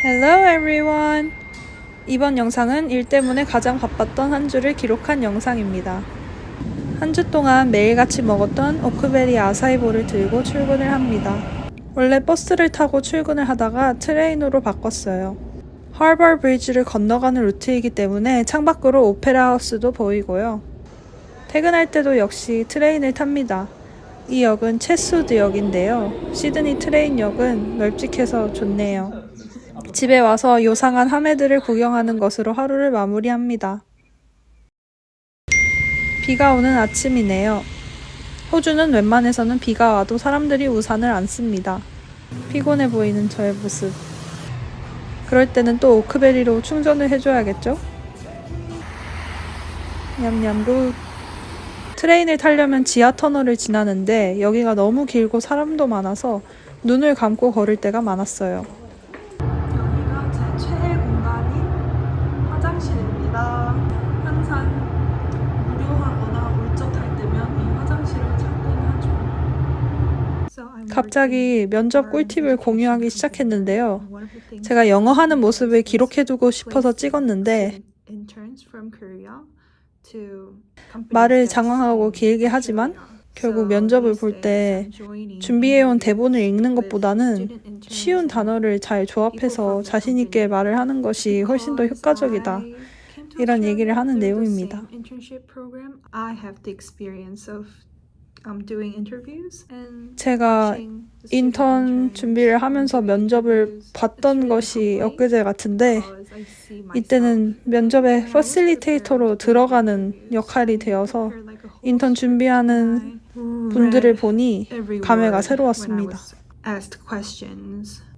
Hello everyone! 이번 영상은 일 때문에 가장 바빴던 한 주를 기록한 영상입니다. 한 주 동안 매일같이 먹었던 오크베리 아사이볼을 들고 출근을 합니다. 원래 버스를 타고 출근을 하다가 트레인으로 바꿨어요. 하버 브리지를 건너가는 루트이기 때문에 창밖으로 오페라 하우스도 보이고요. 퇴근할 때도 역시 트레인을 탑니다. 이 역은 체스우드 역인데요. 시드니 트레인역은 널찍해서 좋네요. 집에 와서 요상한 하매들을 구경하는 것으로 하루를 마무리합니다. 비가 오는 아침이네요. 호주는 웬만해서는 비가 와도 사람들이 우산을 안 씁니다. 피곤해 보이는 저의 모습. 그럴 때는 또 오크베리로 충전을 해줘야겠죠? 냠냠루. 트레인을 타려면 지하 터널을 지나는데 여기가 너무 길고 사람도 많아서 눈을 감고 걸을 때가 많았어요. 여기가 제 최애 공간인 화장실입니다. 항상 무료하거나 울적할 때면 이 화장실을 찾곤 하죠. 갑자기 면접 꿀팁을 공유하기 시작했는데요. 제가 영어 하는 모습을 기록해두고 싶어서 찍었는데 말을 장황하고 길게 하지만 결국 면접을 볼 때 준비해온 대본을 읽는 것보다는 쉬운 단어를 잘 조합해서 자신 있게 말을 하는 것이 훨씬 더 효과적이다. 이런 얘기를 하는 내용입니다. 제가 인턴 준비를 하면서 면접을 봤던 것이 엊그제 같은데 이때는 면접에 퍼실리테이터로 들어가는 역할이 되어서 인턴 준비하는 분들을 보니 감회가 새로웠습니다.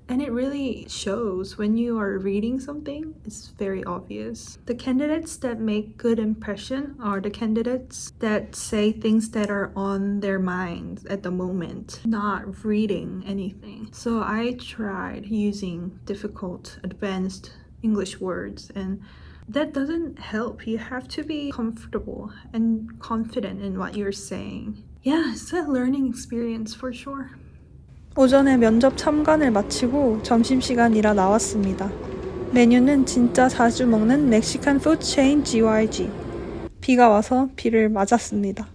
And it really shows when you are reading something, it's very obvious. The candidates that make good impression are the candidates that say things that are on their minds at the moment, not reading anything. So I tried using difficult, advanced English words, and that doesn't help. You have to be comfortable and confident in what you're saying. Yeah, it's a learning experience for sure. 오전에 면접 참관을 마치고 점심시간이라 나왔습니다. 메뉴는 진짜 자주 먹는 멕시칸 푸드 체인 GYG. 비가 와서 비를 맞았습니다.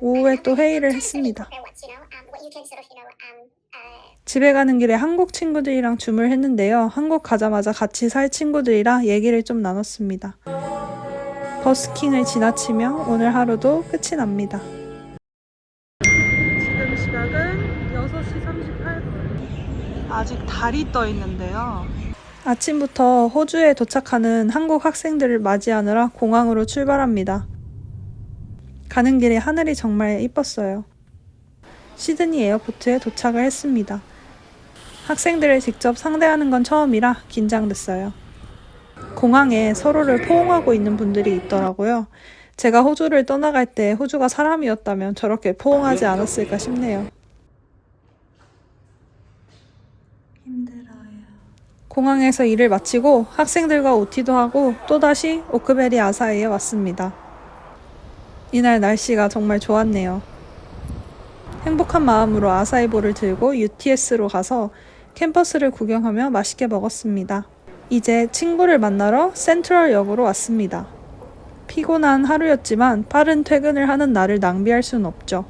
오후에 또 회의를 했습니다. 집에 가는 길에 한국 친구들이랑 줌을 했는데요. 한국 가자마자 같이 살 친구들이라 얘기를 좀 나눴습니다. 버스킹을 지나치며 오늘 하루도 끝이 납니다. 지금 시각은 6시 38분. 아직 달이 떠 있는데요. 아침부터 호주에 도착하는 한국 학생들을 맞이하느라 공항으로 출발합니다. 가는 길에 하늘이 정말 이뻤어요. 시드니 에어포트에 도착을 했습니다. 학생들을 직접 상대하는 건 처음이라 긴장됐어요. 공항에 서로를 포옹하고 있는 분들이 있더라고요. 제가 호주를 떠나갈 때 호주가 사람이었다면 저렇게 포옹하지 않았을까 싶네요. 힘들어요. 공항에서 일을 마치고 학생들과 OT도 하고 또다시 오크베리 아사히에 왔습니다. 이날 날씨가 정말 좋았네요. 행복한 마음으로 아사이볼을 들고 UTS로 가서 캠퍼스를 구경하며 맛있게 먹었습니다. 이제 친구를 만나러 센트럴역으로 왔습니다. 피곤한 하루였지만 빠른 퇴근을 하는 나를 낭비할 수는 없죠.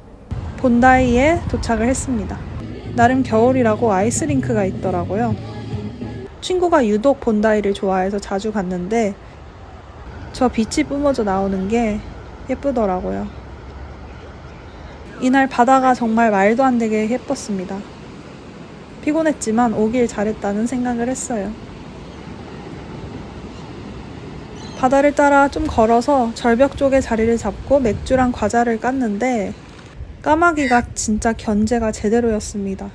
본다이에 도착을 했습니다. 나름 겨울이라고 아이스링크가 있더라고요. 친구가 유독 본다이를 좋아해서 자주 갔는데 저 빛이 뿜어져 나오는 게 예쁘더라고요. 이날 바다가 정말 말도 안 되게 예뻤습니다. 피곤했지만 오길 잘했다는 생각을 했어요. 바다를 따라 좀 걸어서 절벽 쪽에 자리를 잡고 맥주랑 과자를 깠는데 까마귀가 진짜 견제가 제대로였습니다.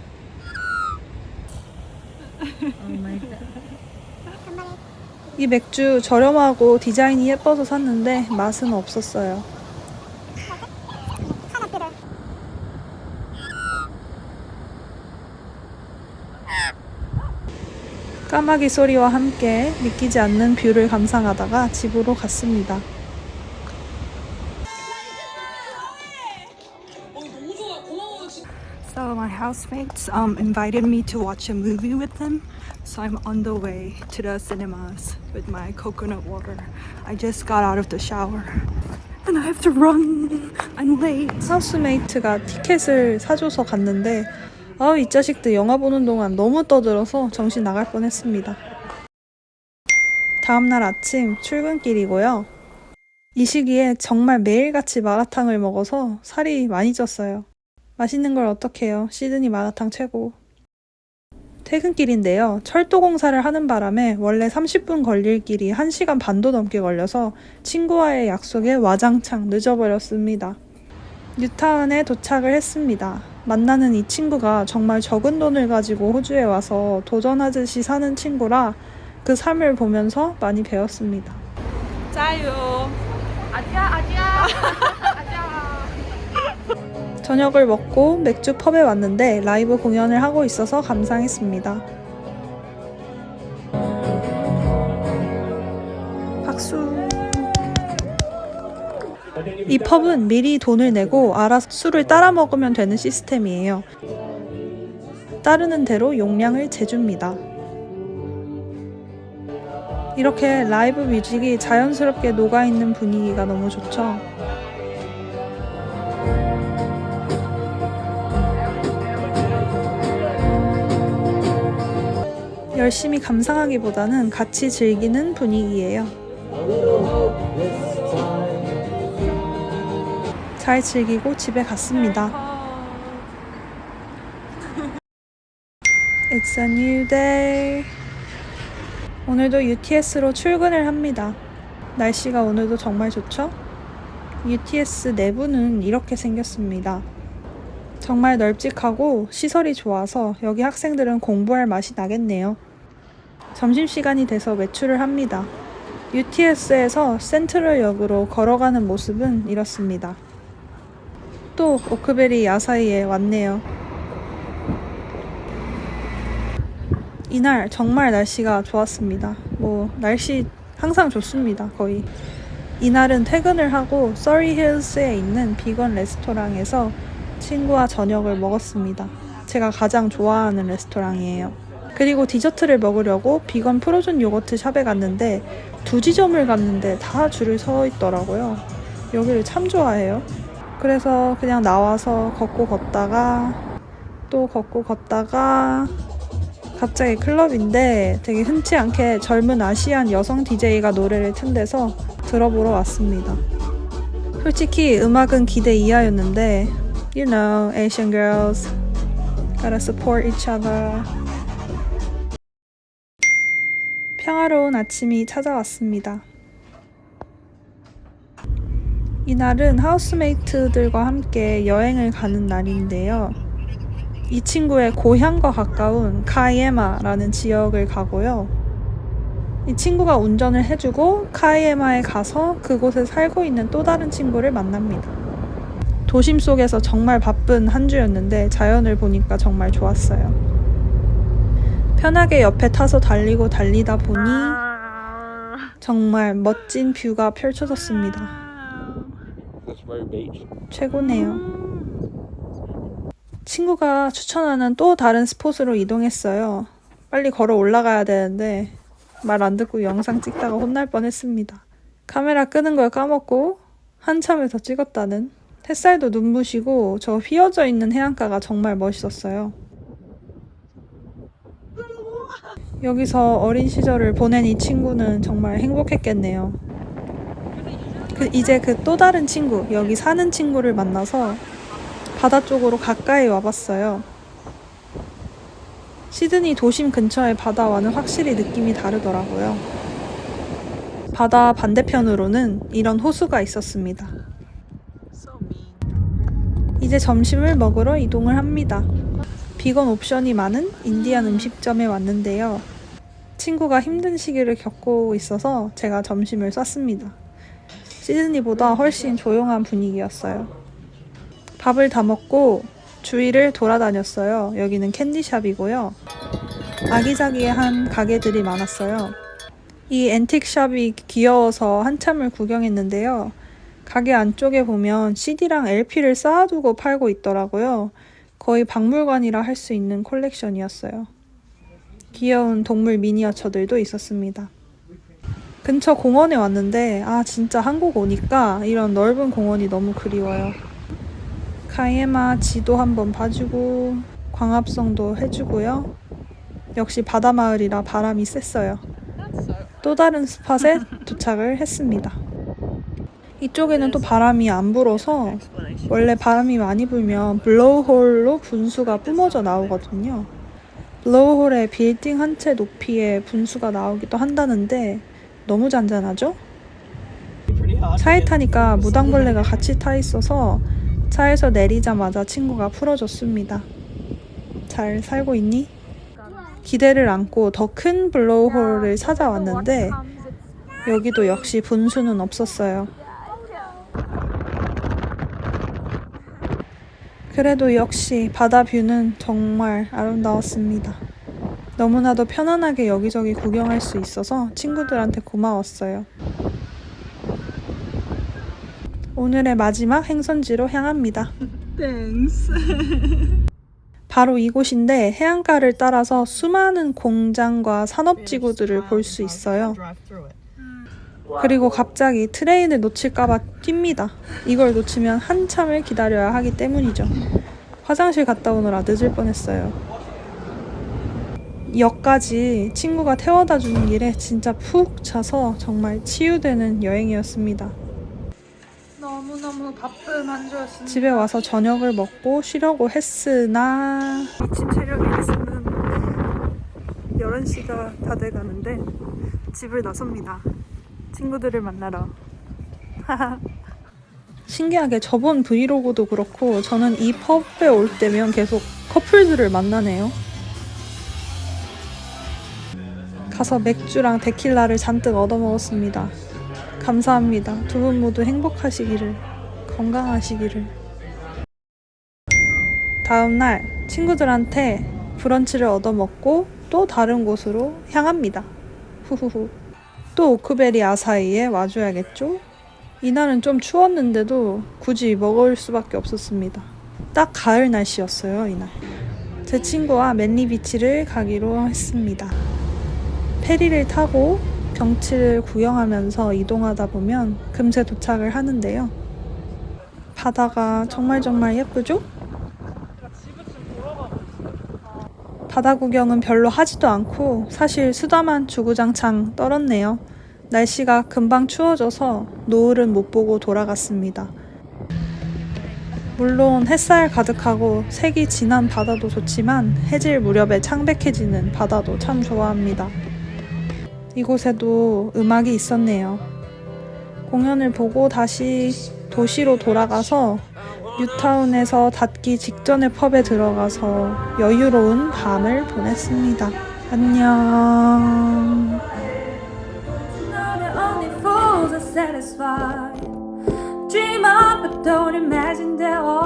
이 맥주 저렴하고 디자인이 예뻐서 샀는데 맛은 없었어요. 까마귀 소리와 함께 믿기지 않는 뷰를 감상하다가 집으로 갔습니다. So my house housemates invited me to watch a movie with them, so I'm on the way to the cinemas with my coconut water. I just got out of the shower and I have to run. I'm late. 하우스메이트가 티켓을 사줘서 갔는데 이 자식들 영화 보는 동안 너무 떠들어서 정신 나갈 뻔했습니다. 다음날 아침 출근길이고요. 이 시기에 정말 매일같이 마라탕을 먹어서 살이 많이 쪘어요. 맛있는 걸 어떡해요. 시드니 마라탕 최고. 퇴근길인데요. 철도 공사를 하는 바람에 원래 30분 걸릴 길이 1시간 반도 넘게 걸려서 친구와의 약속에 와장창 늦어버렸습니다. 뉴타운에 도착을 했습니다. 만나는 이 친구가 정말 적은 돈을 가지고 호주에 와서 도전하듯이 사는 친구라 그 삶을 보면서 많이 배웠습니다. 짜요. 아지야. 저녁을 먹고 맥주 펍에 왔는데 라이브 공연을 하고 있어서 감상했습니다. 박수. 이 펍은 미리 돈을 내고 알아서 술을 따라 먹으면 되는 시스템이에요. 따르는 대로 용량을 재줍니다. 이렇게 라이브 뮤직이 자연스럽게 녹아있는 분위기가 너무 좋죠. 열심히 감상하기보다는 같이 즐기는 분위기예요. 잘 즐기고 집에 갔습니다. It's a new day. 오늘도 UTS로 출근을 합니다. 날씨가 오늘도 정말 좋죠? UTS 내부는 이렇게 생겼습니다. 정말 널찍하고 시설이 좋아서 여기 학생들은 공부할 맛이 나겠네요. 점심시간이 돼서 외출을 합니다. UTS에서 센트럴역으로 걸어가는 모습은 이렇습니다. 또 오크베리 야사이에 왔네요. 이날 정말 날씨가 좋았습니다. 날씨 항상 좋습니다. 거의. 이날은 퇴근을 하고 서리 힐스에 있는 비건 레스토랑에서 친구와 저녁을 먹었습니다. 제가 가장 좋아하는 레스토랑이에요. 그리고 디저트를 먹으려고 비건 프로즌 요거트 샵에 갔는데 2지점을 갔는데 다 줄을 서 있더라고요. 여기를 참 좋아해요. 그래서 그냥 나와서 걷고 걷다가 또 걷고 걷다가 갑자기 클럽인데 되게 흔치 않게 젊은 아시안 여성 DJ가 노래를 튼 데서 들어보러 왔습니다. 솔직히 음악은 기대 이하였는데 You know, Asian girls gotta support each other. 평화로운 아침이 찾아왔습니다. 이날은 하우스메이트들과 함께 여행을 가는 날인데요. 이 친구의 고향과 가까운 카이에마라는 지역을 가고요. 이 친구가 운전을 해주고 카이에마에 가서 그곳에 살고 있는 또 다른 친구를 만납니다. 도심 속에서 정말 바쁜 한 주였는데 자연을 보니까 정말 좋았어요. 편하게 옆에 타서 달리다 보니 정말 멋진 뷰가 펼쳐졌습니다. 최고네요. 친구가 추천하는 또 다른 스폿으로 이동했어요. 빨리 걸어 올라가야 되는데 말 안 듣고 영상 찍다가 혼날 뻔했습니다. 카메라 끄는 걸 까먹고 한참을 더 찍었다는. 햇살도 눈부시고 저 휘어져 있는 해안가가 정말 멋있었어요. 여기서 어린 시절을 보낸 이 친구는 정말 행복했겠네요. 이제 그 또 다른 친구, 여기 사는 친구를 만나서 바다 쪽으로 가까이 와봤어요. 시드니 도심 근처의 바다와는 확실히 느낌이 다르더라고요. 바다 반대편으로는 이런 호수가 있었습니다. 이제 점심을 먹으러 이동을 합니다. 비건 옵션이 많은 인디안 음식점에 왔는데요. 친구가 힘든 시기를 겪고 있어서 제가 점심을 쐈습니다. 시드니보다 훨씬 조용한 분위기였어요. 밥을 다 먹고 주위를 돌아다녔어요. 여기는 캔디샵이고요. 아기자기한 가게들이 많았어요. 이 앤틱샵이 귀여워서 한참을 구경했는데요. 가게 안쪽에 보면 CD랑 LP를 쌓아두고 팔고 있더라고요. 거의 박물관이라 할 수 있는 콜렉션이었어요. 귀여운 동물 미니어처들도 있었습니다. 근처 공원에 왔는데 진짜 한국 오니까 이런 넓은 공원이 너무 그리워요. 카이에마 지도 한번 봐주고 광합성도 해주고요. 역시 바다마을이라 바람이 셌어요. 또 다른 스팟에 도착을 했습니다. 이쪽에는 또 바람이 안 불어서 원래 바람이 많이 불면 블로우홀로 분수가 뿜어져 나오거든요. 블로우홀에 빌딩 한 채 높이의 분수가 나오기도 한다는데 너무 잔잔하죠? 차에 타니까 무당벌레가 같이 타 있어서 차에서 내리자마자 친구가 풀어줬습니다. 잘 살고 있니? 기대를 안고 더 큰 블로우홀을 찾아왔는데 여기도 역시 분수는 없었어요. 그래도 역시 바다 뷰는 정말 아름다웠습니다. 너무나도 편안하게 여기저기 구경할 수 있어서 친구들한테 고마웠어요. 오늘의 마지막 행선지로 향합니다. 땡스. 바로 이곳인데 해안가를 따라서 수많은 공장과 산업지구들을 볼 수 있어요. 그리고 갑자기 트레인을 놓칠까봐 뜁니다. 이걸 놓치면 한참을 기다려야 하기 때문이죠. 화장실 갔다 오느라 늦을 뻔했어요. 역까지 친구가 태워다 주는 길에 진짜 푹 자서 정말 치유되는 여행이었습니다. 너무너무 바쁜 한 주였습니다. 집에 와서 저녁을 먹고 쉬려고 했으나 미친 체력이 있으면 11시가 다 돼가는데 집을 나섭니다. 친구들을 만나러. 신기하게 저번 브이로그도 그렇고 저는 이 펍에 올 때면 계속 커플들을 만나네요. 가서 맥주랑 데킬라를 잔뜩 얻어먹었습니다. 감사합니다. 두 분 모두 행복하시기를, 건강하시기를. 다음날 친구들한테 브런치를 얻어먹고 또 다른 곳으로 향합니다. 후후후. 또 오크베리 아사히에 와줘야겠죠? 이날은 좀 추웠는데도 굳이 먹을 수밖에 없었습니다. 딱 가을 날씨였어요, 이날. 제 친구와 맨리 비치를 가기로 했습니다. 페리를 타고 경치를 구경하면서 이동하다 보면 금세 도착을 하는데요. 바다가 정말 예쁘죠? 바다 구경은 별로 하지도 않고 사실 수다만 주구장창 떨었네요. 날씨가 금방 추워져서 노을은 못 보고 돌아갔습니다. 물론 햇살 가득하고 색이 진한 바다도 좋지만 해질 무렵에 창백해지는 바다도 참 좋아합니다. 이곳에도 음악이 있었네요. 공연을 보고 다시 도시로 돌아가서 뉴타운에서 닫기 직전의 펍에 들어가서 여유로운 밤을 보냈습니다. 안녕. Dream up but don't imagine they're all